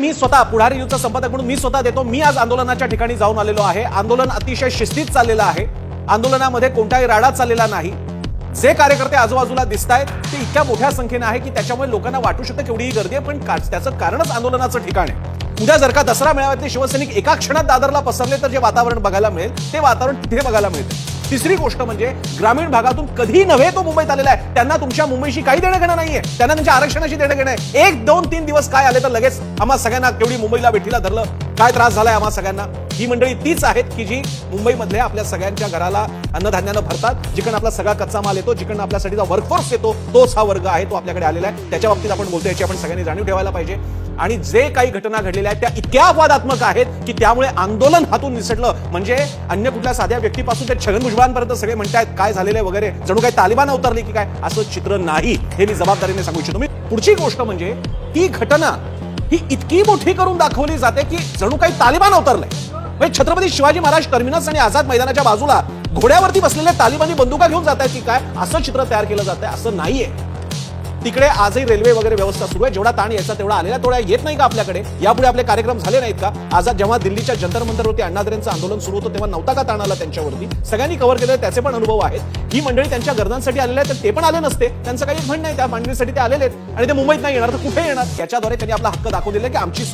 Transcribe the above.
मी स्वतः पुढारी न्यूजचा संपादक म्हणून मी स्वतः देतो. मी आज आंदोलनाच्या ठिकाणी जाऊन आलेलो आहे. आंदोलन अतिशय शिस्तीत चाललेलं आहे. आंदोलनामध्ये कोणताही राडा चाललेला नाही. जे कार्यकर्ते आजूबाजूला दिसतायत ते इतक्या मोठ्या संख्येने आहे की त्याच्यामुळे लोकांना वाटू शकतं केवढीही गर्दी आहे, पण त्याचं कारणच आंदोलनाचं ठिकाण आहे. उद्या जर का दसरा मेळाव्यातले शिवसैनिक एका क्षणात दादरला पसरले तर जे वातावरण बघायला मिळेल ते वातावरण तिथे बघायला मिळतं. तिसरी गोष्ट म्हणजे ग्रामीण भागातून कधी नव्हे तो मुंबईत आलेला आहे. त्यांना तुमच्या मुंबईशी काही देणं घेणं नाहीये. त्यांना त्यांच्या आरक्षणाशी देणं घेणं आहे. 1, 2, 3 दिवस काय आले तर लगेच आम्हा सगळ्यांना केवढी मुंबईला वेठीला धरलं, काय त्रास झालाय आम्हा सगळ्यांना. ही मंडळी तीच आहेत की जी मुंबईमधल्या आपल्या सगळ्यांच्या घराला अन्नधान्यानं भरतात, जिकडनं आपला सगळा कच्चा माल येतो, जिकडनं आपल्यासाठीचा वर्कफोर्स येतो, तोच हा वर्ग आहे, तो आपल्याकडे आलेला आहे. त्याच्या बाबतीत आपण बोलतो, याची आपण सगळ्यांनी जाणीव ठेवायला पाहिजे. आणि जे काही घटना घडलेल्या आहेत त्या इतक्या अपवादात्मक आहेत की त्यामुळे आंदोलन हातून निसटलं. म्हणजे अन्य कुठल्या साध्या व्यक्तीपासून ते छगन भुजबळांपर्यंत सगळे म्हणतायत काय झालेले वगैरे, जणू काय तालिबान अवतरली की काय, असं चित्र नाही. हे मी जबाबदारीने सांगू इच्छितो. मी पुढची गोष्ट म्हणजे ती घटना ही इतकी मोठी करून दाखवली जाते की जणू काही तालिबान अवतरलंय. म्हणजे छत्रपती शिवाजी महाराज टर्मिनस आणि आझाद मैदानाच्या बाजूला घोड्यावरती बसलेले तालिबानी बंदुका घेऊन जात आहेत की काय, असं चित्र तयार केलं जात आहे. असं नाहीये. तिकडे आजही रेल्वे वगैरे व्यवस्था सुरू आहे. जेवढा ताण यायचा तेवढा आलेला तेवढा येत नाही का आपल्याकडे? यापुढे आपले कार्यक्रम झाले नाहीत का? आझाद जेव्हा दिल्लीच्या जंतर मंतरवरती अण्णाद्रेंचं आंदोलन सुरू होतं तेव्हा नव्हता का ताण आला त्यांच्यावरती? सगळ्यांनी कव्हर केले, त्याचे पण अनुभव आहेत. ही मंडळी त्यांच्या गरजांसाठी आलेले आहेत तर ते पण आले नसते, त्यांचं काही म्हणणं नाही. त्या मांडणीसाठी ते आलेले आहेत आणि ते मुंबईत नाही येणार तर कुठे येणार? याच्याद्वारे त्यांनी आपला हक्क दाखवलेला आहे की आमची